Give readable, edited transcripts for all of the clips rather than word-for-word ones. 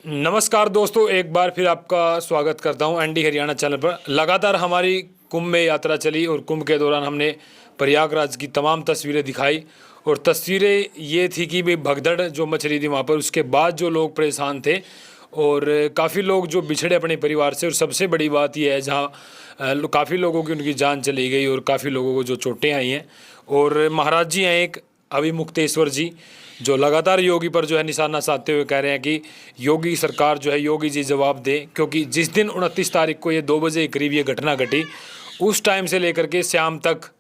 नमस्कार दोस्तों, एक बार फिर आपका स्वागत करता हूं एनडी हरियाणा चैनल पर। लगातार हमारी कुंभ में यात्रा चली और कुंभ के दौरान हमने प्रयागराज की तमाम तस्वीरें दिखाई। और तस्वीरें ये थी कि भाई भगदड़ जो मच रही थी वहाँ पर, उसके बाद जो लोग परेशान थे और काफ़ी लोग जो बिछड़े अपने परिवार से। और सबसे बड़ी बात यह है जहाँ काफ़ी लोगों की उनकी जान चली गई और काफ़ी लोगों को जो चोटें आई हैं। और महाराज जी हैं एक अभिमुक्तेश्वर जी, जो लगातार योगी पर जो है निशाना साधते हुए कह रहे हैं कि योगी सरकार जो है, योगी जी जवाब दें। क्योंकि जिस दिन 29 तारीख को ये 2 बजे के करीब ये घटना घटी, उस टाइम से लेकर के शाम तक,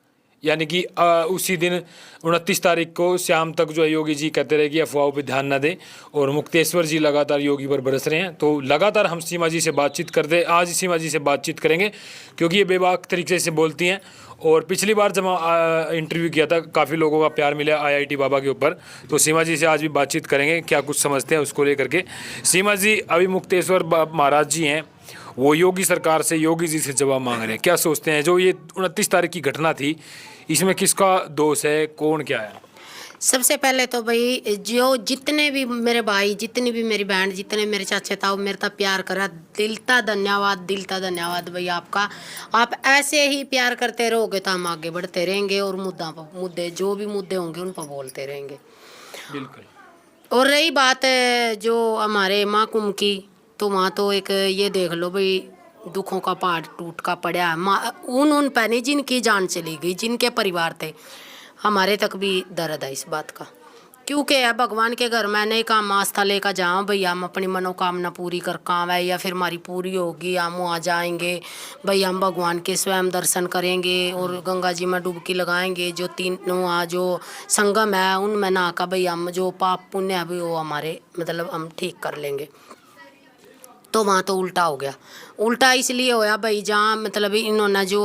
यानी कि उसी दिन 29 तारीख को शाम तक जो है योगी जी कहते रहे कि अफवाहों पर ध्यान न दें। और मुक्तेश्वर जी लगातार योगी पर बरस रहे हैं। तो लगातार हम सीमा जी से बातचीत करते, आज सीमा जी से बातचीत करेंगे क्योंकि ये बेबाक तरीके से बोलती हैं। और पिछली बार जब इंटरव्यू किया था, काफ़ी लोगों का प्यार मिला आईआईटी बाबा के ऊपर। तो सीमा जी से आज भी बातचीत करेंगे, क्या कुछ समझते हैं उसको लेकर के। सीमा जी, अभी मुक्तेश्वर महाराज जी हैं, वो योगी सरकार से, योगी जी से जवाब मांग रहे हैं। क्या सोचते हैं जो ये 29 तारीख की घटना थी, इसमें किसका दोष है, कौन क्या है? सबसे पहले तो भाई जो जितने भी मेरे भाई, जितनी भी मेरी बहन, जितने मेरे चाचे ताऊ मेरे तक प्यार करा, दिल का धन्यवाद भाई आपका। आप ऐसे ही प्यार करते रहोगे तो हम आगे बढ़ते रहेंगे और मुद्दे जो भी मुद्दे होंगे उन पर बोलते रहेंगे। बिल्कुल। और रही बात जो हमारे महाकुंभ की, तो वहाँ तो एक ये देख लो भाई, दुखों का पहाड़ टूट का पड़ा है। उन पे नहीं जिनकी जान चली गई, जिनके परिवार थे, हमारे तक भी दर्द है इस बात का। क्योंकि अब भगवान के घर में नहीं काम आस्था लेकर जाओ भैया, हम अपनी मनोकामना पूरी कर काम है या फिर हमारी पूरी होगी, हम वहाँ जाएंगे भाई, हम भगवान के स्वयं दर्शन करेंगे और गंगा जी में डुबकी लगाएंगे। जो तीनों वहाँ जो संगम है उनमें नहा भाई हम जो पाप पुण्य है भी वो हमारे मतलब हम ठीक कर लेंगे। तो वहाँ तो उल्टा हो गया। उल्टा इसलिए होया भाई, जहाँ मतलब इन्होंने जो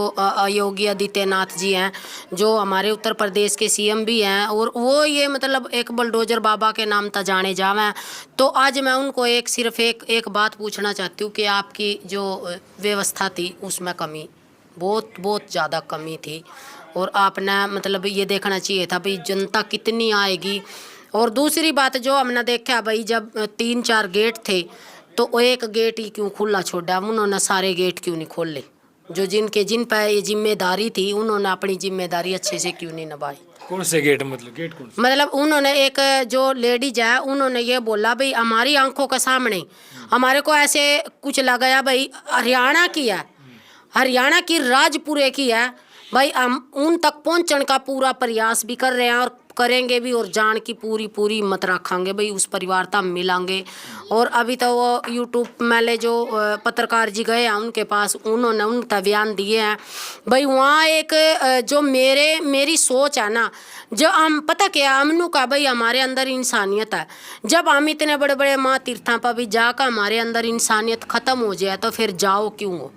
योगी आदित्यनाथ जी हैं, जो हमारे उत्तर प्रदेश के सीएम भी हैं, और वो ये मतलब एक बुलडोजर बाबा के नाम तक जाने जावे। तो आज मैं उनको सिर्फ एक बात पूछना चाहती हूँ कि आपकी जो व्यवस्था थी उसमें कमी, बहुत बहुत ज़्यादा कमी थी। और आपने मतलब ये देखना चाहिए था भाई जनता कितनी आएगी। और दूसरी बात जो हमने देखा भाई, जब 3-4 गेट थे तो वो एक गेट ही क्यों खुला छोड़ा, उन्होंने सारे गेट क्यों नहीं खोले? जो जिन पर ये जिम्मेदारी थी उन्होंने अपनी जिम्मेदारी अच्छे से क्यों नहीं निभाई? कौन से गेट? मतलब गेट कौन से? मतलब उन्होंने एक जो लेडीज है उन्होंने ये बोला भाई हमारी आंखों के सामने हमारे को ऐसे कुछ लगाया भाई, हरियाणा की है, हरियाणा की राजपुरे की है भाई, हम उन तक पहुंचने का पूरा प्रयास भी कर रहे हैं और करेंगे भी, और जान की पूरी हिम्मत रखेंगे भाई, उस परिवार तक मिलांगे। और अभी तो वो यूट्यूब मेले जो पत्रकार जी गए हैं उनके पास, उन्होंने उन बयान दिए हैं भाई। वहाँ एक जो मेरी सोच है ना, जो हम पता क्या हमनू का भाई, हमारे अंदर इंसानियत है। जब हम इतने बड़े बड़े माँ तीर्थों पर भी जाकर हमारे अंदर इंसानियत ख़त्म हो जाए तो फिर जाओ क्यों हो?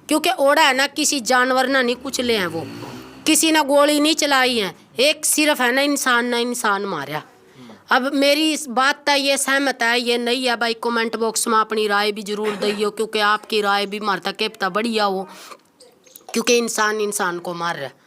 क्योंकि ओढ़ा है ना, किसी जानवर ना नहीं कुचले हैं वो, किसी ने गोली नहीं चलाई है, एक सिर्फ है ना इंसान मारा। अब मेरी इस बात तक ये सहमत है, ये नहीं है भाई, कमेंट बॉक्स में अपनी राय भी जरूर दियो, क्योंकि आपकी राय भी मारता के पता बढ़िया हो। क्योंकि इंसान को मार रहा है।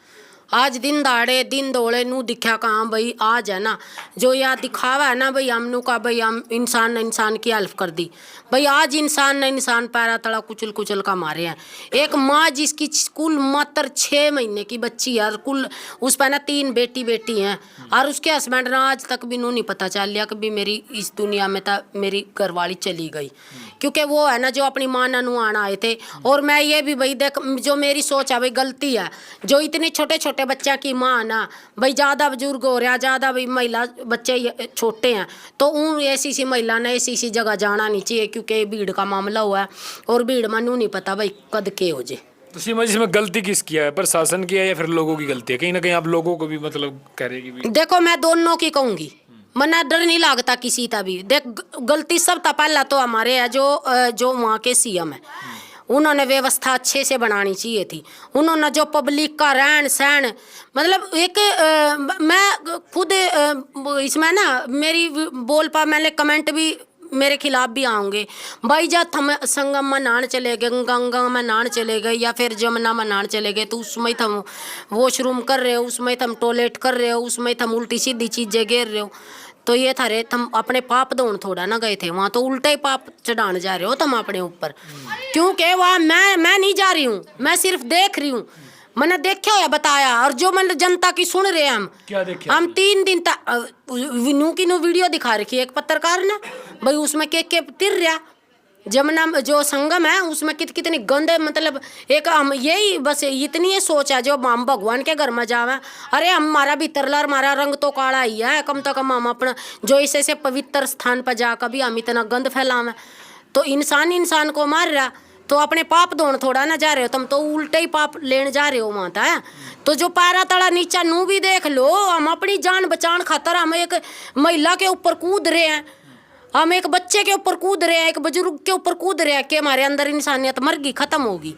आज दिन दाड़े दिन दौड़े नू दिखा कहाँ भाई, आज है ना जो यह दिखावा है ना भाई, हमनू का भाई हम इंसान की हेल्प कर दी भाई। आज इंसान ने इंसान पैरा तड़ा कुचल का मारे हैं। एक माँ जिसकी कुल मात्र 6 महीने की बच्ची है, कुल उस पर ना 3 बेटी हैं, और उसके हस्बैंड ने आज तक भी नू नहीं पता चल लिया कि भी मेरी इस दुनिया में था मेरी घरवाली चली गई। क्योंकि वो है ना जो अपनी माँ नू आना आए थे। और मैं ये भी भाई देख, जो मेरी सोच है भाई गलती है, जो इतने छोटे छोटे बच्चा की माँ ना भाई, ज़्यादा बुजुर्ग हो रहा, ज़्यादा भाई महिला बच्चे छोटे हैं, तो उन ऐसी सी महिला ने ऐसी जगह जाना नहीं चाहिए, क्योंकि भीड़ का मामला हुआ है और भीड़ में नू नहीं पता भाई कद के हो जाए। तो सीमा जी, इसमें गलती किसकी है? प्रशासन की है या फिर लोगों की गलती है? कहीं ना कहीं आप लोगों को भी मतलब कह रहे हैं कि देखो मैं दोनों की कहूँगी, मना डर नहीं लगता किसी का भी। देख गलती सब था, पहला तो हमारे है जो वहाँ के सीएम है, उन्होंने व्यवस्था अच्छे से बनानी चाहिए थी। उन्होंने जो पब्लिक का रहन सहन मतलब एक मैं खुद इसमें ना मेरी बोल पा, मैंने कमेंट भी मेरे खिलाफ भी आऊँगे भाई। जब हम संगम में नहाने चले गए, गंगा में नहाने चले गए या फिर जमुना में नहाने चले गए, तो उसमें हम वॉशरूम कर रहे हो, उसमें हम टॉयलेट कर रहे हो, उसमें हम उल्टी सीधी चीज़ें घेर रहे हो, तो ये थारे तुम अपने पाप धोन थोड़ा ना गए थे वहाँ, तो उल्टे ही पाप चढ़ाने जा रहे हो तुम अपने ऊपर। क्योंकि वहाँ मैं नहीं जा रही हूँ, मैं सिर्फ देख रही हूँ। मैंने देखा या बताया, और जो मैंने जनता की सुन रहे हैं हम। क्या देखे? हम 3 दिन तक नू की नू वीडियो दिखा रखी है एक पत्रकार ने भाई, उसमें के तिर रहा जमुना जो संगम है उसमें कितनी गंदे, मतलब एक हम यही बस इतनी ही सोच है जो हम भगवान के घर में जावे। अरे हमारा भीतरला हमारा रंग तो काला ही है, कम तो कम हम अपना जो इसे पवित्र स्थान पर जा कभी हम इतना गंद फैलावे। तो इंसान को मार रहा, तो अपने पाप धोन थोड़ा ना जा रहे हो तुम, तो उल्टे ही पाप लेने जा रहे हो वहाँ था। तो जो पैरा तड़ा नीचा नू भी देख लो, हम अपनी जान बचाने खातर हम एक महिला के ऊपर कूद रहे हैं, हम एक बच्चे के ऊपर कूद रहे हैं, एक बुजुर्ग के ऊपर कूद रहे हैं कि हमारे अंदर इंसानियत मर गई, खत्म होगी।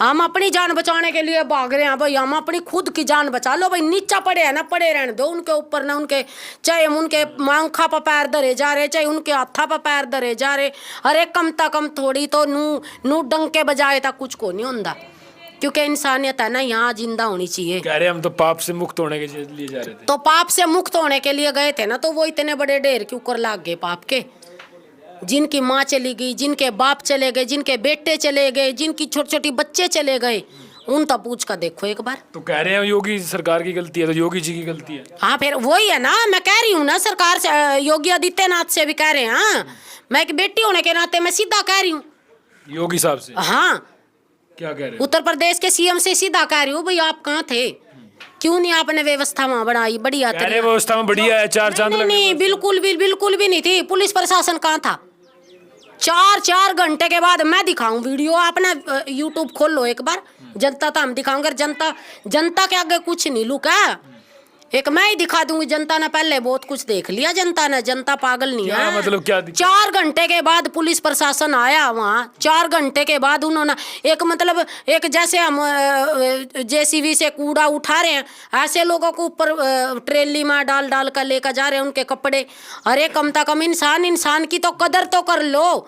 हम अपनी जान बचाने के लिए भाग रहे हैं भाई, हम अपनी खुद की जान बचा लो भाई। नीचा पड़े हैं ना पड़े रहने दो उनके ऊपर ना, उनके चाहे हम उनके आंखा पर पैर धरे जा रहे, चाहे उनके हाथा पर पैर धरे जा रहे। अरे कम ता कम थोड़ी तो नू डंके बजाए था कुछ को नहीं होता, क्योंकि इंसानियत है ना यहाँ जिंदा होनी चाहिए। कह रहे हम तो पाप से मुक्त होने के लिए जा रहे थे। तो पाप से मुक्त होने के लिए गए थे ना, तो वो इतने बड़े ढेर के ऊपर लाग गए पाप के। जिनकी माँ चली गई, जिनके बाप चले गए, जिनके बेटे चले गए, जिनकी छोटी छोटी बच्चे चले गए, उन तक पूछ कर देखो एक बार। तो कह रहे हैं योगी सरकार की गलती है, तो योगी जी की गलती है। हाँ फिर वही है ना, मैं कह रही हूँ ना, सरकार से योगी आदित्यनाथ से भी कह रहे हैं। हाँ, मैं एक बेटी होने के नाते मैं सीधा कह रही हूँ योगी साहब से। हाँ, क्या कह रहे हैं? उत्तर प्रदेश के सीएम से सीधा कह रही हूँ भाई, आप कहाँ थे, क्यों नहीं आपने व्यवस्था वहाँ बढ़ाई बढ़िया? व्यवस्था में बढ़िया है, 4 चांद लगे। नहीं, बिल्कुल भी नहीं थी। पुलिस प्रशासन कहाँ था? 4 घंटे के बाद मैं दिखाऊं वीडियो, आपने यूट्यूब खोल लो एक बार, जनता तो हम दिखाऊंगे। जनता के आगे कुछ नहीं लुका, एक मैं ही दिखा दूंगी। जनता ने पहले बहुत कुछ देख लिया, जनता पागल नहीं है। मतलब क्या 4 घंटे के बाद पुलिस प्रशासन आया वहाँ, 4 घंटे के बाद उन्होंने एक जैसे हम जेसीबी से कूड़ा उठा रहे हैं, ऐसे लोगों को ऊपर ट्रेली में डाल कर लेकर जा रहे हैं उनके कपड़े। अरे कम से कम इंसान की तो कदर तो कर लो।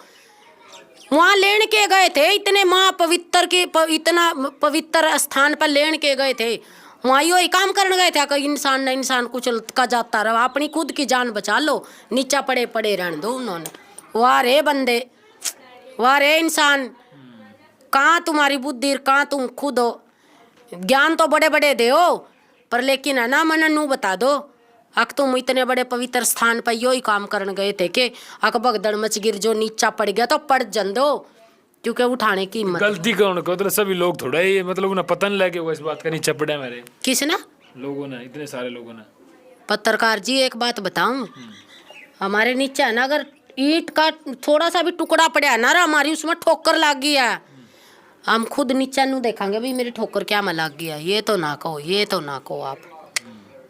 वहाँ लेन के गए थे, इतने इतना पवित्र स्थान पर लेन के गए थे, वहाँ यही काम करने गए थे कि इंसान कुछ का जाता रहा। अपनी खुद की जान बचा लो, नीचा पड़े रहने दो उन्होंने। वाह रे बंदे, वाह रे इंसान, कहाँ तुम्हारी बुद्धि, कहाँ तुम खुद हो? ज्ञान तो बड़े बड़े दे हो, पर लेकिन है ना मन नू बता दो अक तुम इतने बड़े पवित्र स्थान पर यही काम करने गए थे कि अक भगदड़ मच गिर, जो नीचा पड़ गया तो पड़ जन दो, क्योंकि उठाने की हिम्मत। गलती कौन को? मतलब सभी लोग थोड़ा ही, मतलब उन्हें पता नहीं लगे वो इस बात का, नीचे पड़े मेरे किसने? लोगों ने, इतने सारे लोगों ने। पत्रकार जी एक बात बताऊं, हमारे नीचे है ना, अगर ईंट का थोड़ा सा भी टुकड़ा पड़ा है ना, हमारी उसमें ठोकर लग गई है, हम खुद नीचे नू देखेंगे भाई मेरी ठोकर क्या में लग गया। ये तो ना कहो आप,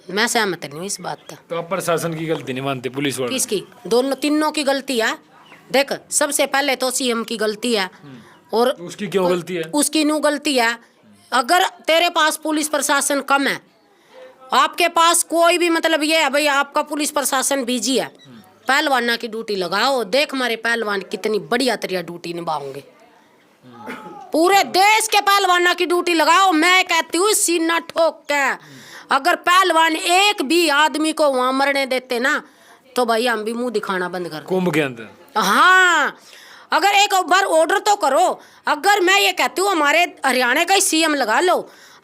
मैं सहमत नहीं हूँ इस बात का। तो आप प्रशासन की गलती नहीं मानते? पुलिस वालों किसकी? तीनों की गलती है। देख, सबसे पहले तो सीएम की गलती है, और उसकी क्यों गलती है? उसकी नू गलती है। अगर तेरे पास पुलिस प्रशासन कम है, आपके पास कोई भी ये है भाई आपका पुलिस प्रशासन बिजी है, पहलवाना की ड्यूटी लगाओ। देख हमारे पहलवान कितनी बढ़िया तरीका ड्यूटी निभाओगे, पूरे देश के पहलवाना की ड्यूटी लगाओ। मैं कहती हूँ सीना ठोक के, अगर पहलवान एक भी आदमी को वहां मरने देते ना, तो भाई हम भी मुंह दिखाना बंद कर। कुंभ के अंदर हाँ, अगर एक बार ऑर्डर तो करो। अगर मैं ये कहती हूँ हमारे हरियाणा का ही सीएम लगा लो,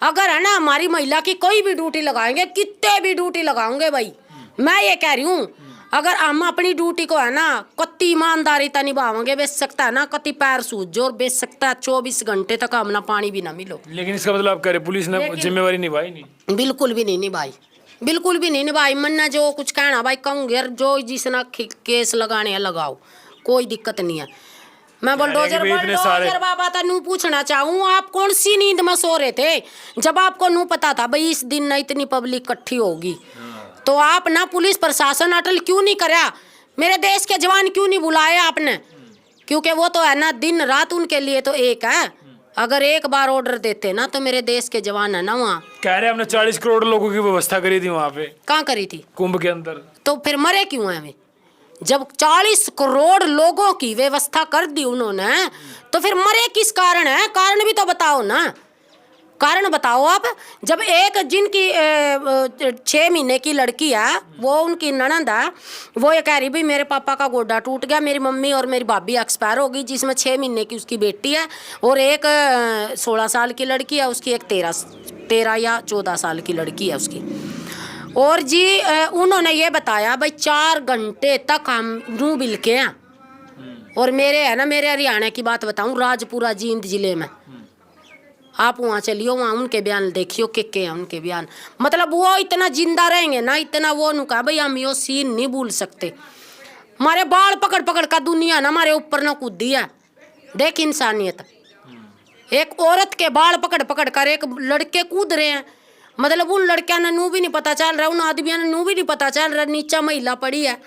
अगर है ना हमारी महिला की कोई भी ड्यूटी लगाएंगे, कितने भी ड्यूटी लगाओगे भाई, मैं ये कह रही हूँ, अगर हम अपनी ड्यूटी को है ना कति ईमानदारी तक निभाओगे, बेच सकता है ना कति पैर सूझ जो, और बेच सकता है 24 घंटे तक हम ना पानी भी ना मिलो। लेकिन इसका मतलब आप कह रहे पुलिस ने जिम्मेवारी निभाई नहीं? बिल्कुल भी नहीं निभाई। मन ने जो कुछ कहना भाई कहूँगे, जो जिसना केस लगाने हैं लगाओ, कोई दिक्कत नहीं है। मैं बुलडोजर बाबा तनु पूछना चाहूँ, आप कौन सी नींद में सो रहे थे जब आपको नू पता था भाई इस दिन ना इतनी पब्लिक इकट्ठी होगी? तो आप ना पुलिस प्रशासन अटल क्यों नहीं करा? मेरे देश के जवान क्यों नहीं बुलाए आपने? क्योंकि वो तो है ना दिन रात उनके लिए तो एक है। अगर एक बार ऑर्डर देते ना तो मेरे देश के जवान है ना वहाँ। कह रहे हमने 40 करोड़ लोगों की व्यवस्था करी थी वहाँ पे। कहाँ करी थी? कुंभ के अंदर। तो फिर मरे क्यों हैं? जब 40 करोड़ लोगों की व्यवस्था कर दी उन्होंने, तो फिर मरे किस कारण है? कारण भी तो बताओ ना, कारण बताओ आप। जब एक जिनकी 6 महीने की लड़की है, वो उनकी ननंद है, वो ये कह रही भाई मेरे पापा का गोड्डा टूट गया, मेरी मम्मी और मेरी भाभी एक्सपायर हो गई, जिसमें 6 महीने की उसकी बेटी है और एक 16 साल की लड़की है उसकी, एक 13 या 14 साल की लड़की है उसकी। और जी उन्होंने ये बताया भाई 4 घंटे तक हम नू बिल के हैं। और मेरे है ना, मेरे हरियाणा की बात बताऊं, राजपुरा जींद जिले में, आप वहाँ चलियो, वहाँ उनके बयान देखियो के हैं उनके बयान। मतलब वो इतना जिंदा रहेंगे ना, इतना वो नु कहा भाई हम यो सीन नहीं भूल सकते। हमारे बाल पकड़ पकड़ का दुनिया ना हमारे ऊपर ना कूदी है। देख इंसानियत, एक औरत के बाल पकड़ पकड़ कर एक लड़के कूद रहे हैं। मतलब उन लड़कियां ने नू भी नहीं पता चल रहा, उन आदमियों ने नू भी नहीं पता चल रहा नीचा महिला पड़ी है।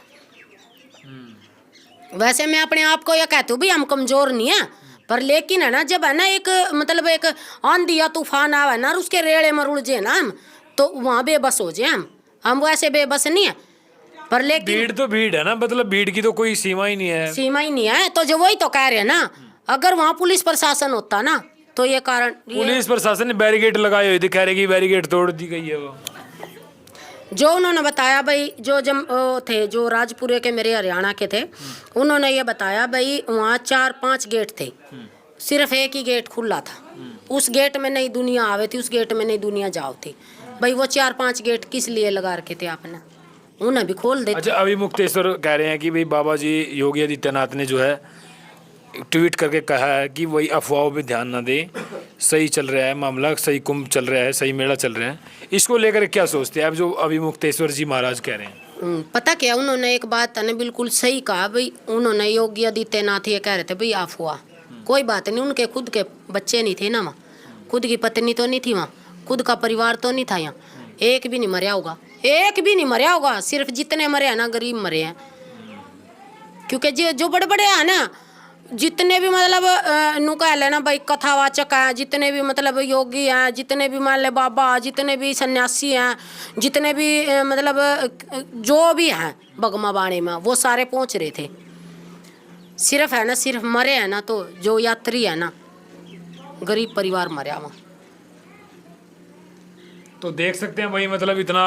वैसे मैं अपने आप को यह कहती हूँ भाई हम कमजोर नहीं है, पर लेकिन है ना, जब है ना एक मतलब एक आंधी या तूफान आवे ना और उसके रेड़े में उलझे ना हम, तो वहाँ बेबस हो जाए हम वैसे बेबस नहीं है। पर लेकिन भीड़ तो भीड़ है ना, मतलब भीड़ की तो कोई सीमा ही नहीं है। सीमा ही नहीं है। तो जो वही तो कह रहे हैं ना, अगर वहाँ पुलिस प्रशासन होता ना तो ये कारण पुलिस प्रशासन ने बैरिकेड लगाए हुए थे, कह रहे कि बैरिकेड तोड़ दी गई है। वो जो उन्होंने बताया भाई, जो जब थे जो राजपुरे के मेरे हरियाणा के थे, उन्होंने ये बताया भाई वहाँ 4-5 गेट थे, सिर्फ एक ही गेट खुला था। उस गेट में नहीं दुनिया आवे थी, उस गेट में नहीं दुनिया जाओ थी। भाई वो 4-5 गेट किस लिए लगा रखे थे आपने, उन्हें भी खोल देते। अच्छा, अभी मुक्तेश्वर कह रहे हैं कि भाई बाबा जी योगी आदित्यनाथ ने जो है ट्वीट करके कहा है कि वही अफवाहों पे ध्यान ना दे, सही चल रहा है मामला, सही कुंभ चल रहा है, सही मेला चल रहा है। इसको लेकर क्या सोचते हैं आप, जो अभी मुक्तेश्वर जी महाराज कह रहे हैं? पता क्या, उन्होंने एक बात ने बिल्कुल सही कहा भाई। उन्होंने योगी आदित्यनाथ ये कह रहे थे भाई अफवाह, कोई बात नहीं, उनके खुद के बच्चे नहीं थे ना वहाँ, खुद की पत्नी तो नहीं थी वहाँ, खुद का परिवार तो नहीं था यहाँ, एक भी नहीं मरया होगा, एक भी नहीं मरया होगा। सिर्फ जितने मरे हैं ना गरीब मरे हैं, क्योंकि जो बड़े बड़े हैं ना, जितने भी मतलब नु कह लेना भाई कथावाचक हैं, जितने भी मतलब योगी हैं, जितने भी मान ले बाबा, जितने भी सन्यासी हैं, जितने भी मतलब जो भी हैं बगमा बाणे में, वो सारे पहुंच रहे थे। सिर्फ है ना, सिर्फ मरे हैं ना तो जो यात्री है ना, गरीब परिवार मरा वहाँ। तो देख सकते हैं भाई, मतलब इतना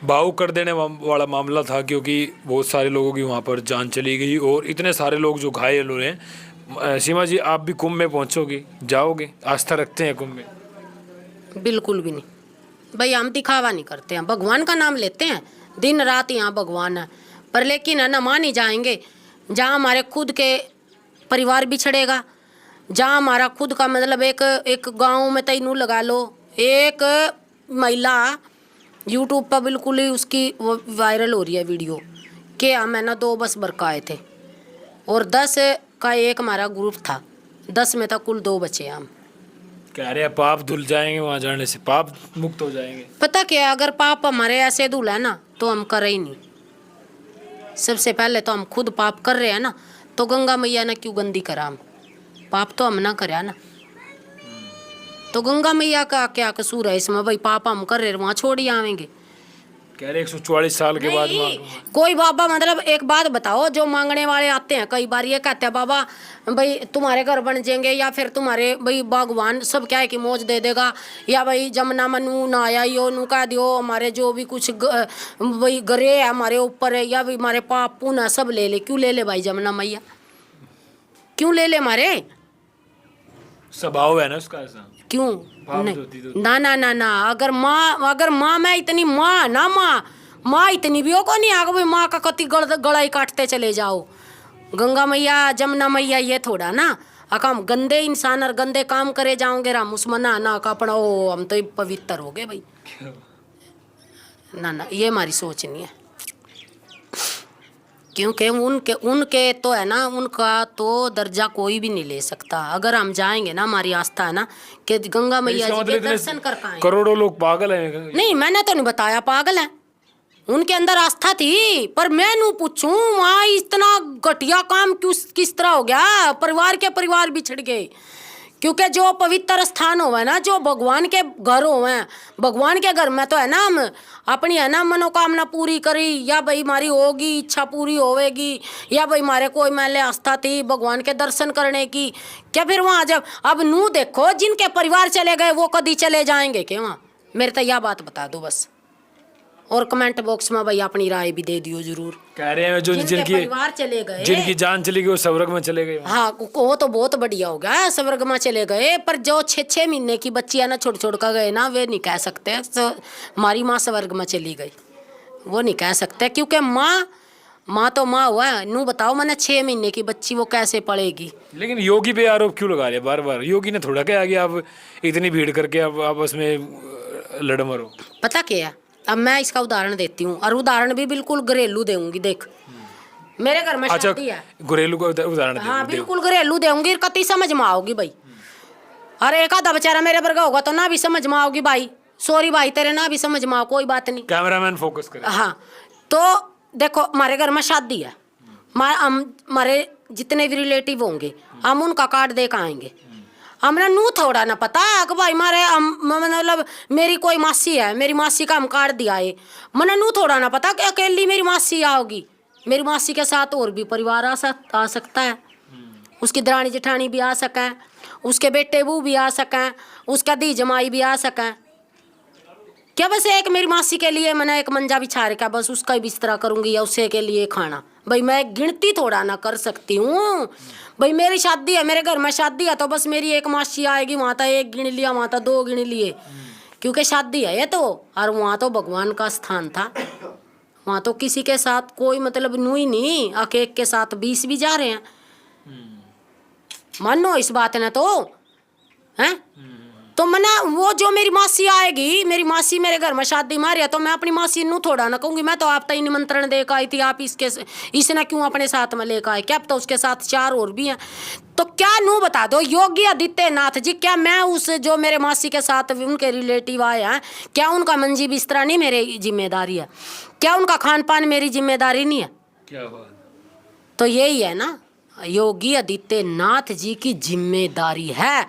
भावुक कर देने वाला मामला था, क्योंकि बहुत सारे लोगों की वहाँ पर जान चली गई और इतने सारे लोग जो घायल हो रहे हैं। सीमा जी, आप भी कुंभ में पहुँचोगे, जाओगे, आस्था रखते हैं कुंभ में? बिल्कुल भी नहीं भाई, हम दिखावा नहीं करते हैं, भगवान का नाम लेते हैं, दिन रात यहाँ भगवान है। पर लेकिन है ना, मान ही जाएंगे जहाँ हमारे खुद के परिवार बिछड़ेगा, जहाँ हमारा खुद का मतलब एक गाँव में तैनू लगा लो, एक महिला यूट्यूब पर बिल्कुल ही उसकी वायरल हो रही है वीडियो कि हम है ना 2 बस बरकाए थे और 10 का एक हमारा ग्रुप था, 10 में था कुल 2 बचे हम। कह रहे हैं पाप धुल जाएंगे, वहाँ जाने से पाप मुक्त हो जाएंगे। पता क्या, अगर पाप हमारे ऐसे धुला है ना तो हम कर ही नहीं। सबसे पहले तो हम खुद पाप कर रहे हैं ना, तो गंगा मैया ने क्यों गंदी करा, हम पाप तो हम ना करा ना, तो गंगा मैया का क्या कसूर है इसमें भाई, पाप हम कर रहे वहाँ छोड़ ही आवेंगे। कह रहे 144 साल के बाद कोई बाबा मतलब एक बात बताओ, जो मांगने वाले आते हैं कई बार ये कहते हैं बाबा भाई तुम्हारे घर बन जाएंगे, या फिर तुम्हारे भाई भगवान सब क्या है कि मौज दे देगा, या भाई जमुना मनु ना आया यो नू कह दियो हमारे जो भी कुछ भाई गरे है हमारे ऊपर है, या भाई हमारे पाप पुण्य सब ले ले। क्यों ले ले भाई जमुना मैया, क्यों ले ले हमारे? स्वभाव है ना उसका ऐसा, क्यों नहीं? तो। ना ना ना ना, अगर माँ मैं इतनी माँ ना, माँ इतनी भी हो को नहीं आगे भाई माँ का कति गड़ाई काटते चले जाओ। गंगा मैया जमुना मैया ये थोड़ा ना हम गंदे इंसान और गंदे काम करे जाओगे राम उसमें ना का अपना ओ हम तो पवित्र हो गए भाई। ना ना, ये हमारी सोच नहीं है, क्योंकि उनके तो है ना, उनका तो दर्जा कोई भी नहीं ले सकता। अगर हम जाएंगे ना, हमारी आस्था है ना कि गंगा मैया जी के दर्शन कर पाएंगे। करोड़ों लोग पागल हैं? नहीं, मैंने तो नहीं बताया पागल है, उनके अंदर आस्था थी। पर मैं नू पूछूं वहाँ इतना घटिया काम किस तरह हो गया, परिवार के परिवार बिछड़ गए, क्योंकि जो पवित्र स्थान होवे ना, जो भगवान के घर होवे, भगवान के घर में तो है ना हम अपनी है ना मनोकामना पूरी करी, या भाई हमारी होगी इच्छा पूरी होवेगी, या भाई हमारे कोई मैंने आस्था थी भगवान के दर्शन करने की, क्या फिर वहाँ जब अब नू देखो जिनके परिवार चले गए वो कभी चले जाएंगे क्या वहाँ? मेरे तो यह बात बता दो बस। और कमेंट बॉक्स में भाई अपनी राय भी दे दियो जरूर। कह रहे हैं जो जिनकी परिवार चले गए, जिनकी जान चली गई वो स्वर्ग में चले गए। हाँ वो तो बहुत बढ़िया हो गया, स्वर्ग में चले गए। पर जो 6-6 महीने की बच्ची है ना छोड़ छोड़ कर गए ना, वे नहीं कह सकते हमारी माँ स्वर्ग में चली गई, वो नहीं कह सकते। क्योंकि माँ तो माँ हुआ है। नू बताओ मैंने 6 महीने की बच्ची वो कैसे पढ़ेगी? लेकिन योगी पे आरोप क्यों लगा रहे बार बार? योगी ने थोड़ा क्या आगे आप इतनी भीड़ करके अब आपस में लड़ मरो। पता क्या है, अब मैं इसका उदाहरण देती हूँ, और उदाहरण भी बिल्कुल घरेलू दूंगी। देख मेरे घर में शादी है, घरेलू का उदाहरण हाँ बिल्कुल घरेलू दूंगी, कति समझ में आओगी भाई। और एक आधा बेचारा मेरे वर्गा होगा तो ना भी समझ में आओगी भाई, सॉरी भाई तेरे ना भी समझ में आओ, कोई बात नहीं। कैमरामैन फोकस करे। हाँ तो देखो हमारे घर में शादी है, हमारे जितने भी रिलेटिव होंगे हम उनका कार्ड दे कर आएंगे। हमने नू थोड़ा ना पता कि भाई मारे मतलब मेरी कोई मासी है, मेरी मासी का हम कार्ड दिया है, मैंने नू थोड़ा ना पता कि अकेली मेरी मासी आओगी। मेरी मासी के साथ और भी परिवार आ सकता है, उसकी दरानी जेठानी भी आ सकें, उसके बेटे वो भी आ सकें, उसका दी जमाई भी आ सकें। क्या बस एक मेरी मासी के लिए मैंने एक मंजा बिछा रखा, बस उसका ही बिस्तरा करूंगी या उसे के लिए खाना? भाई मैं गिनती थोड़ा ना कर सकती हूँ भाई। मेरी शादी है, मेरे घर में शादी है तो बस मेरी एक मासी आएगी, वहाँ तो 1 गिन लिया, वहाँ तो 2 गिन लिए, क्योंकि शादी है ये तो। और वहाँ तो भगवान का स्थान था, वहाँ तो किसी के साथ कोई मतलब नू ही नहीं, एक के साथ 20 भी जा रहे हैं। मानो इस बात ने तो हैं, तो मना वो जो मेरी मासी आएगी, मेरी मासी मेरे घर में शादी मारी है तो मैं अपनी मासी नू थोड़ा ना कहूँगी मैं तो आप तक निमंत्रण देकर आई थी, आप इसने क्यों अपने साथ में लेकर आए? क्या तो उसके साथ 4 और भी हैं। तो क्या नू बता दो योगी आदित्यनाथ जी, क्या मैं उस जो मेरे मासी के साथ उनके रिलेटिव आए हैं, क्या उनका मंजी बिस्तरा नहीं मेरी जिम्मेदारी है? क्या उनका खान पान मेरी जिम्मेदारी नहीं है? क्या बात। तो यही है ना, योगी आदित्यनाथ जी की जिम्मेदारी है,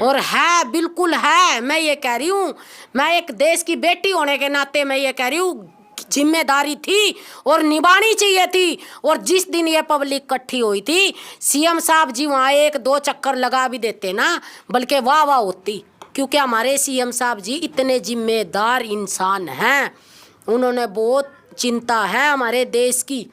और है बिल्कुल है। मैं ये कह रही हूँ, मैं एक देश की बेटी होने के नाते मैं ये कह रही हूँ, जिम्मेदारी थी और निभानी चाहिए थी। और जिस दिन ये पब्लिक इकट्ठी हुई थी, सीएम साहब जी वहाँ 1-2 चक्कर लगा भी देते ना, बल्कि वाह वाह होती, क्योंकि हमारे सीएम साहब जी इतने जिम्मेदार इंसान हैं, उन्होंने बहुत चिंता है हमारे देश की।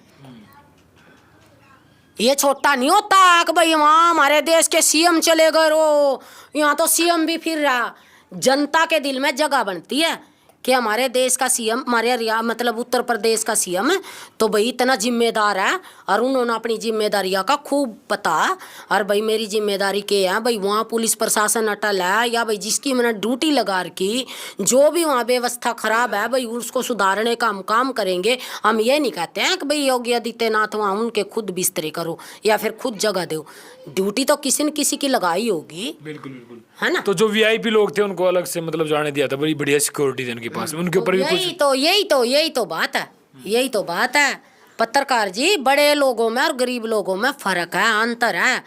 ये छोटा नहीं होता कि भाई वहाँ हमारे देश के सीएम चले गए रो, यहाँ तो सीएम भी फिर रहा। जनता के दिल में जगह बनती है कि हमारे देश का सीएम, हमारे मतलब उत्तर प्रदेश का सीएम है तो भाई इतना जिम्मेदार है, और उन्होंने अपनी जिम्मेदारियां का खूब पता। और भाई मेरी जिम्मेदारी के है भाई, वहाँ पुलिस प्रशासन अटल है, या भाई जिसकी मैंने ड्यूटी लगा रखी, जो भी वहाँ व्यवस्था खराब है भाई उसको सुधारने का हम काम करेंगे। हम ये नहीं कहते हैं कि भाई योगी आदित्यनाथ वहाँ उनके खुद बिस्तरे करो या फिर खुद जगह दो, ड्यूटी तो किसी न किसी की लगाई होगी। बिल्कुल बिल्कुल, है ना। तो जो वीआईपी लोग थे उनको अलग से मतलब जाने दिया था, बड़ी बढ़िया सिक्योरिटी थी उनके पास, उनके ऊपर भी कुछ। यही तो बात है, यही तो बात है पत्रकार जी। बड़े लोगों में और गरीब लोगों में फर्क है, अंतर है।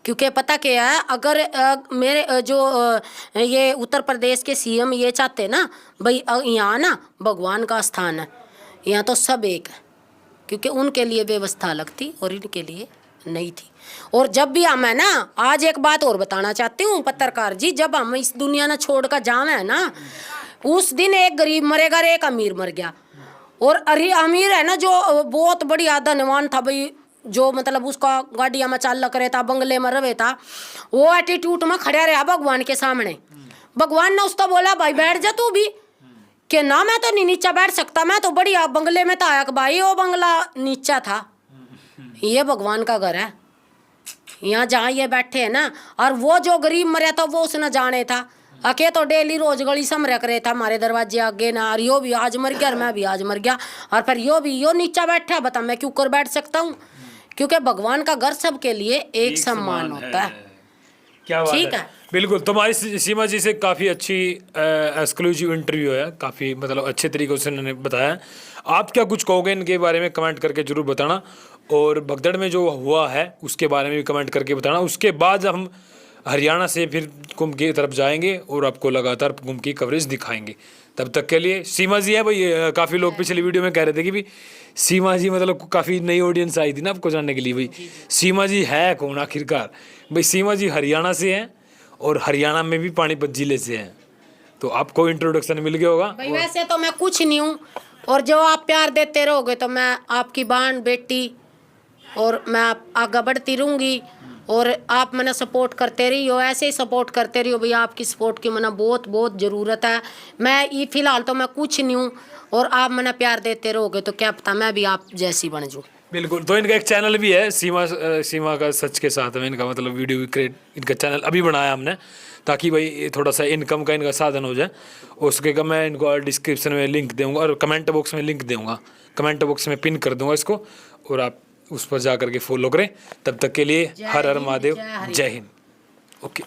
क्योंकि पता क्या है, अगर मेरे जो ये उत्तर प्रदेश के सीएम ये चाहते ना भाई यहाँ ना भगवान का स्थान है, यहाँ तो सब एक है, क्योंकि उनके लिए व्यवस्था अलग थी और इनके लिए नहीं थी। और जब भी हम है ना, आज एक बात और बताना चाहती हूँ पत्रकार जी, जब हम इस दुनिया ने छोड़ कर जावे है ना, उस दिन एक गरीब मरेगा और एक अमीर मर गया। और अमीर है ना जो बहुत बढ़िया धनवान था भाई, जो मतलब उसका गाड़िया में चाल करे था, बंगले में रहे था, वो एटीट्यूड में खड़ा रहा भगवान के सामने। भगवान ने उसको बोला भाई बैठ जा तू भी, कि ना मैं तो नहीं नीचा बैठ सकता, मैं तो बढ़िया बंगले में था आया भाई, वो बंगला नीचा था। ये भगवान का घर है, यहाँ जहाँ ये बैठे हैं ना। और वो जो गरीब मरा था वो उसने जाने था, अके तो डेली रोज गली समर करे था हमारे दरवाजे आगे ना, और यो भी आज मर गया और मैं भी आज मर गया, और फिर यो नीचा बैठा, बता मैं क्यों कर बैठ सकता हूँ? क्योंकि भगवान का घर सबके लिए एक सम्मान होता है। क्या बात ठीक है। बिल्कुल, तुम्हारी सीमा जी से काफ़ी अच्छी एक्सक्लूसिव इंटरव्यू है, काफ़ी मतलब अच्छे तरीके से उन्होंने बताया। आप क्या कुछ कहोगे इनके बारे में, कमेंट करके जरूर बताना, और भगदड़ में जो हुआ है उसके बारे में भी कमेंट करके बताना। उसके बाद हम हरियाणा से फिर कुंभ की तरफ जाएंगे और आपको लगातार कुंभ की कवरेज दिखाएंगे। तब तक के लिए सीमा जी है भाई, काफ़ी लोग पिछली वीडियो में कह रहे थे कि भाई सीमा जी मतलब काफ़ी नई ऑडियंस आई थी ना आपको जानने के लिए, भाई सीमा जी है कौन आखिरकार। भाई सीमा जी हरियाणा से हैं और हरियाणा में भी पानीपत जिले से हैं, तो आपको इंट्रोडक्शन मिल गया होगा। भाई वैसे तो मैं कुछ नहीं हूँ, और जो आप प्यार देते रहोगे तो मैं आपकी बहन बेटी और मैं आगे बढ़ती रहूँगी, और आप मैंने सपोर्ट करते रही हो, ऐसे ही सपोर्ट करते रही हो भैया। आपकी सपोर्ट की मैंने बहुत बहुत ज़रूरत है। मैं ये फिलहाल तो मैं कुछ नहीं हूँ, और आप मैंने प्यार देते रहोगे तो क्या पता मैं भी आप जैसी बन जाऊँ। बिल्कुल। तो इनका एक चैनल भी है सीमा का सच के साथ में, इनका मतलब वीडियो भी क्रिएट इनका चैनल अभी बनाया हमने, ताकि भाई थोड़ा सा इनकम का इनका साधन हो जाए। उसके का मैं इनको डिस्क्रिप्शन में लिंक दूंगा और कमेंट बॉक्स में लिंक दूंगा, कमेंट बॉक्स में पिन कर दूंगा इसको, और आप उस पर जा करके फॉलो करें। तब तक के लिए हर हर महादेव, जय हिंद। ओके।